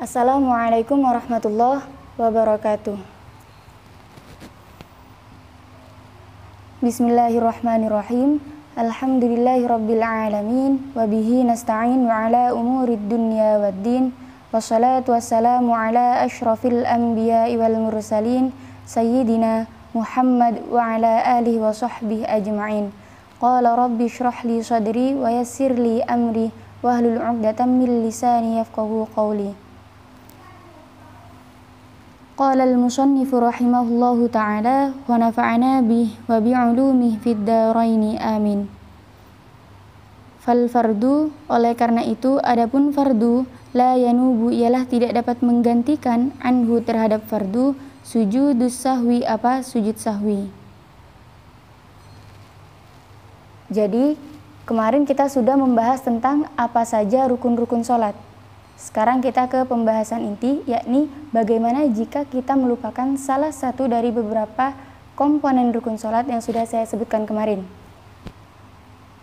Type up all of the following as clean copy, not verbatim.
Assalamualaikum warahmatullahi wabarakatuh. Bismillahirrahmanirrahim. Alhamdulillahirabbil alamin wa bihi nasta'in wa ala umurid dunya waddin. Wassalatu wassalamu ala asyrafil anbiya'i wal mursalin sayyidina Muhammad wa ala alihi wa sahbihi ajma'in. Qala rabbi shrah li sadri wa yassir li amri wahlul 'uqdatam min lisani yafqahu qawli. Qala al-musannifu rahimahullahu ta'ala wa nafa'ana bih wa bi'ulumih fid daraini amin. Fal fardu, oleh karena itu adapun fardu, la yanubu ialah tidak dapat menggantikan anhu terhadap fardu sujudus sahwi sujud sahwi. Jadi kemarin kita sudah membahas tentang apa saja rukun-rukun sholat. Sekarang kita ke pembahasan inti, yakni bagaimana jika kita melupakan salah satu dari beberapa komponen rukun sholat yang sudah saya sebutkan kemarin.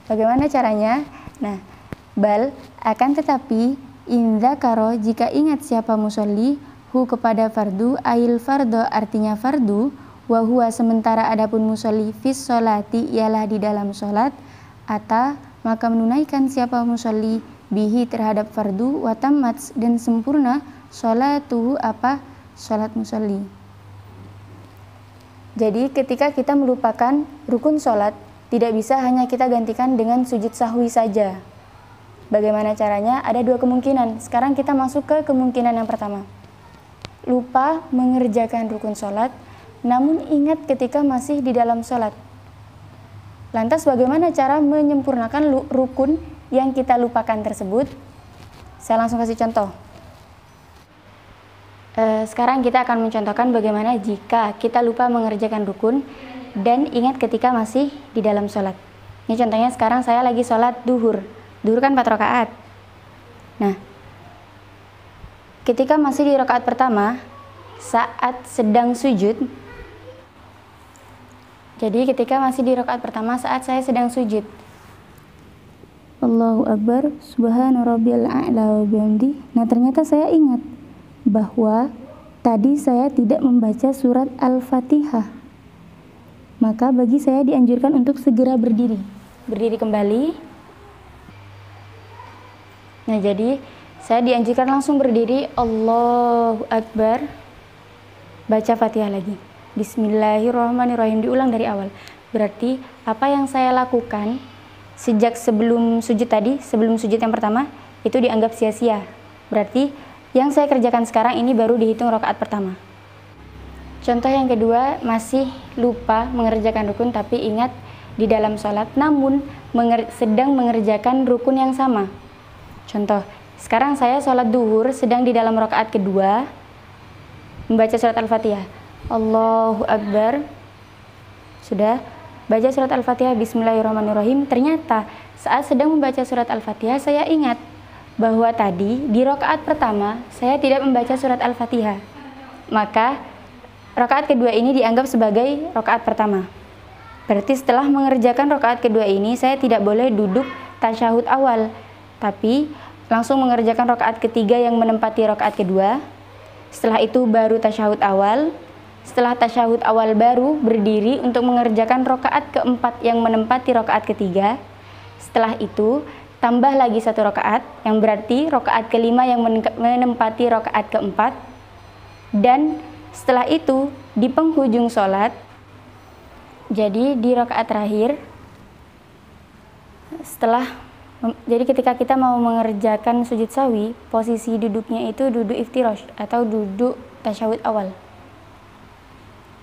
Bagaimana caranya? Nah, akan tetapi in dzakaro, jika ingat siapa musolli hu kepada fardu, ail fardo artinya fardu, wa huwa sementara adapun musolli fis sholati ialah di dalam sholat, maka menunaikan siapa musolli bihi terhadap fardu wa tammat dan sempurna sholatuhu sholat musolli. Jadi ketika kita melupakan rukun sholat, tidak bisa hanya kita gantikan dengan sujud sahwi saja. Bagaimana caranya? Ada dua kemungkinan. Sekarang kita masuk ke kemungkinan yang pertama. Lupa mengerjakan rukun sholat, namun ingat ketika masih di dalam sholat. Lantas bagaimana cara menyempurnakan rukun yang kita lupakan tersebut? Saya langsung kasih contoh. Sekarang kita akan mencontohkan bagaimana jika kita lupa mengerjakan rukun dan ingat ketika masih di dalam sholat. Ini contohnya sekarang saya lagi sholat duhur. Duhur kan 4 rakaat. Nah, ketika masih di rakaat pertama, saat sedang sujud. Jadi ketika masih di rakaat pertama saat saya sedang sujud, Allahu Akbar, subhana rabbiyal a'la wa bihamdi. Nah, ternyata saya ingat bahwa tadi saya tidak membaca surat Al-Fatihah. Maka bagi saya dianjurkan untuk segera berdiri. Berdiri kembali. Nah, jadi saya dianjurkan langsung berdiri, Allahu Akbar. Baca Fatihah lagi. Bismillahirrahmanirrahim, diulang dari awal. Berarti apa yang saya lakukan sejak sebelum sujud tadi, sebelum sujud yang pertama, itu dianggap sia-sia. Berarti yang saya kerjakan sekarang ini baru dihitung rakaat pertama. Contoh yang kedua, masih lupa mengerjakan rukun tapi ingat di dalam sholat, namun sedang mengerjakan rukun yang sama. Contoh, sekarang saya sholat duhur, sedang di dalam rakaat kedua, membaca surat Al-Fatihah. Allahu Akbar. Sudah. Baca surat Al-Fatihah, bismillahirrahmanirrahim. Ternyata saat sedang membaca surat Al-Fatihah saya ingat bahwa tadi di rakaat pertama saya tidak membaca surat Al-Fatihah. Maka rakaat kedua ini dianggap sebagai rakaat pertama. Berarti setelah mengerjakan rakaat kedua ini saya tidak boleh duduk tasyahud awal, tapi langsung mengerjakan rakaat ketiga yang menempati rakaat kedua. Setelah itu baru tasyahud awal. Setelah tasyahud awal baru berdiri untuk mengerjakan rakaat keempat yang menempati rakaat ketiga. Setelah itu tambah lagi 1 rakaat yang berarti rakaat kelima yang menempati rakaat keempat. Dan setelah itu di penghujung sholat, jadi di rakaat terakhir, jadi ketika kita mau mengerjakan sujud sahwi, posisi duduknya itu duduk iftirash atau duduk tasyahud awal.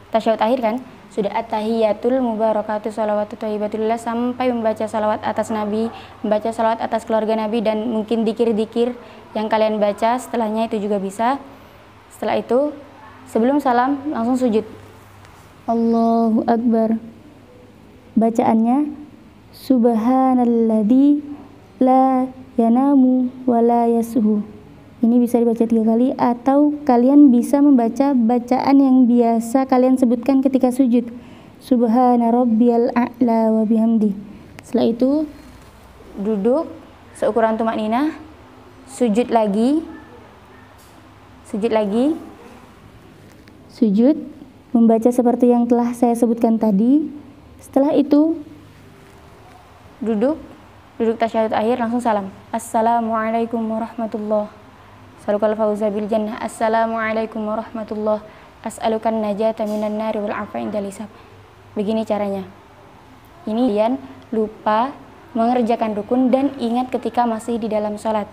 Tasyahud akhir kan, sudah at-tahiyatul mubarakatuh sholawatu thayyibatulillah sampai membaca salawat atas Nabi, membaca salawat atas keluarga Nabi, dan mungkin dikir-dikir yang kalian baca setelahnya itu juga bisa. Setelah itu sebelum salam langsung sujud. Allahu Akbar. Bacaannya subhanalladzi la yanamu wa la yasuhu. Ini bisa dibaca 3 kali, atau kalian bisa membaca bacaan yang biasa kalian sebutkan ketika sujud. Subhana rabbiyal a'la wa bihamdi. Setelah itu duduk seukuran tumakninah, sujud lagi, sujud lagi, sujud, membaca seperti yang telah saya sebutkan tadi. Setelah itu duduk tasyahud akhir, langsung salam. Assalamualaikum warahmatullahi Salukal fauza bil jannah. Assalamualaikum warahmatullahi as'alukan najata minan nari wal afa indal hisab. Begini caranya. Ini kalian lupa mengerjakan rukun dan ingat ketika masih di dalam sholat.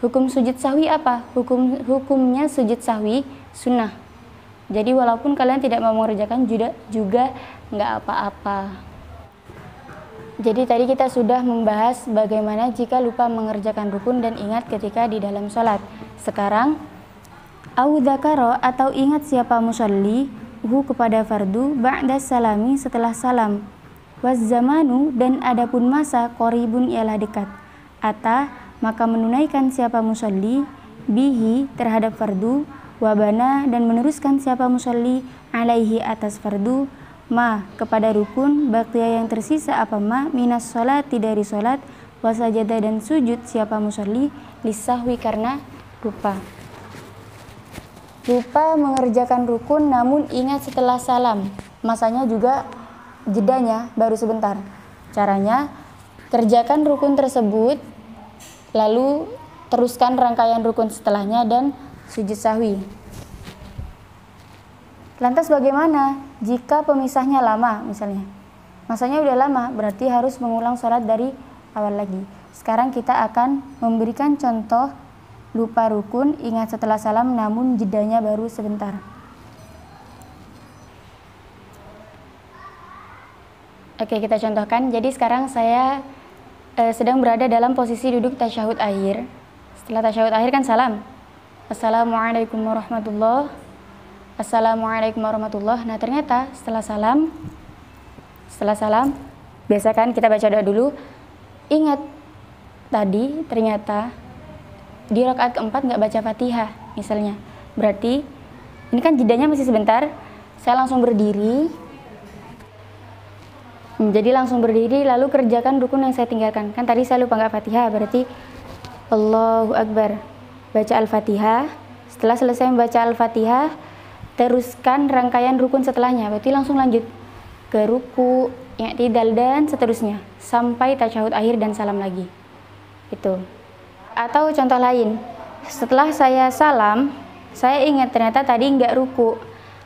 Hukum sujud sahwi apa? Hukumnya sujud sahwi sunnah. Jadi walaupun kalian tidak mau mengerjakan juga nggak apa-apa. Jadi tadi kita sudah membahas bagaimana jika lupa mengerjakan rukun dan ingat ketika di dalam sholat. Sekarang au dzakara atau ingat siapa musalli kepada fardu ba'da salami setelah salam. Was zamanu dan adapun masa qoribun ialah dekat. Ata maka menunaikan siapa musalli bihi terhadap fardu, wabana dan meneruskan siapa musalli alaihi atas fardu, ma kepada rukun, baqiya yang tersisa apa ma minas sholati dari sholat, wasajada dan sujud siapa musalli lisahwi karena lupa. Lupa mengerjakan rukun namun ingat setelah salam. Masanya juga jedanya baru sebentar. Caranya kerjakan rukun tersebut, lalu teruskan rangkaian rukun setelahnya dan sujud sahwi. Lantas bagaimana jika pemisahnya lama misalnya? Masanya udah lama, berarti harus mengulang sholat dari awal lagi. Sekarang kita akan memberikan contoh lupa rukun, ingat setelah salam namun jedanya baru sebentar. Oke, kita contohkan. Jadi sekarang saya sedang berada dalam posisi duduk tasyahud akhir. Setelah tasyahud akhir kan salam. Assalamualaikum warahmatullahi. Assalamualaikum warahmatullahi. Nah ternyata setelah salam, biasa kan kita baca doa dulu. Ingat tadi ternyata di rakaat keempat nggak baca Fatihah misalnya. Berarti ini kan jedanya masih sebentar. Saya langsung berdiri. Jadi langsung berdiri lalu kerjakan rukun yang saya tinggalkan. Kan tadi saya lupa nggak Fatihah, berarti Allahu Akbar. Baca Al-Fatihah. Setelah selesai membaca Al-Fatihah, teruskan rangkaian rukun setelahnya. Berarti langsung lanjut ke ruku, i'tidal dan seterusnya sampai tasyahud akhir dan salam lagi. Itu. Atau contoh lain. Setelah saya salam, saya ingat ternyata tadi nggak ruku.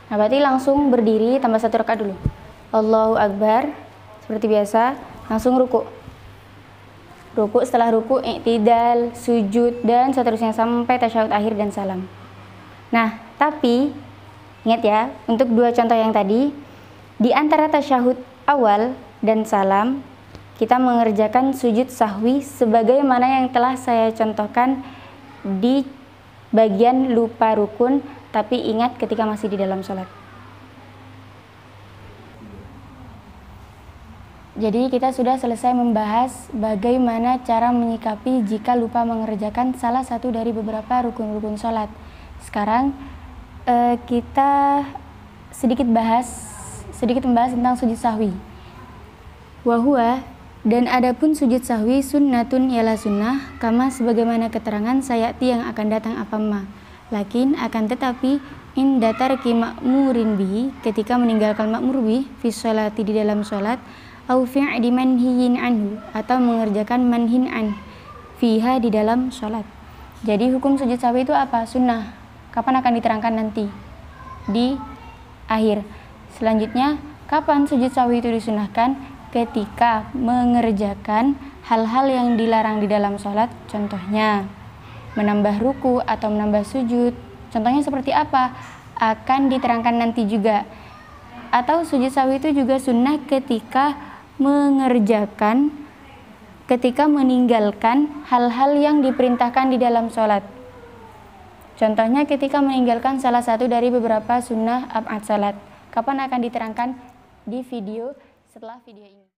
Nah, berarti langsung berdiri tambah 1 rakaat dulu. Allahu Akbar. Seperti biasa, langsung ruku. Ruku, setelah ruku, i'tidal, sujud, dan seterusnya sampai tasyahud akhir dan salam. Nah, tapi ingat ya, untuk 2 contoh yang tadi, di antara tasyahud awal dan salam, kita mengerjakan sujud sahwi sebagaimana yang telah saya contohkan di bagian lupa rukun, tapi ingat ketika masih di dalam sholat. Jadi kita sudah selesai membahas bagaimana cara menyikapi jika lupa mengerjakan salah satu dari beberapa rukun-rukun sholat. Sekarang kita sedikit membahas tentang sujud sahwi. Wahua dan adapun sujud sahwi sunnatun ialah sunnah, kama sebagaimana keterangan sayati yang akan datang apamma. Lakin akan tetapi inda tarki ma'murin bihi ketika meninggalkan ma'mur bih fi sholati di dalam sholat, au fi'li manhiyin anhu atau mengerjakan manhin an fiha di dalam sholat. Jadi hukum sujud sahwi itu apa? Sunnah. Kapan akan diterangkan nanti di akhir. Selanjutnya, kapan sujud sahwi itu disunahkan? Ketika mengerjakan hal-hal yang dilarang di dalam sholat, contohnya menambah ruku atau menambah sujud. Contohnya seperti apa? Akan diterangkan nanti juga. Atau sujud sahwi itu juga sunnah ketika meninggalkan hal-hal yang diperintahkan di dalam sholat. Contohnya ketika meninggalkan salah satu dari beberapa sunnah ab'ad sholat. Kapan akan diterangkan di video setelah video ini.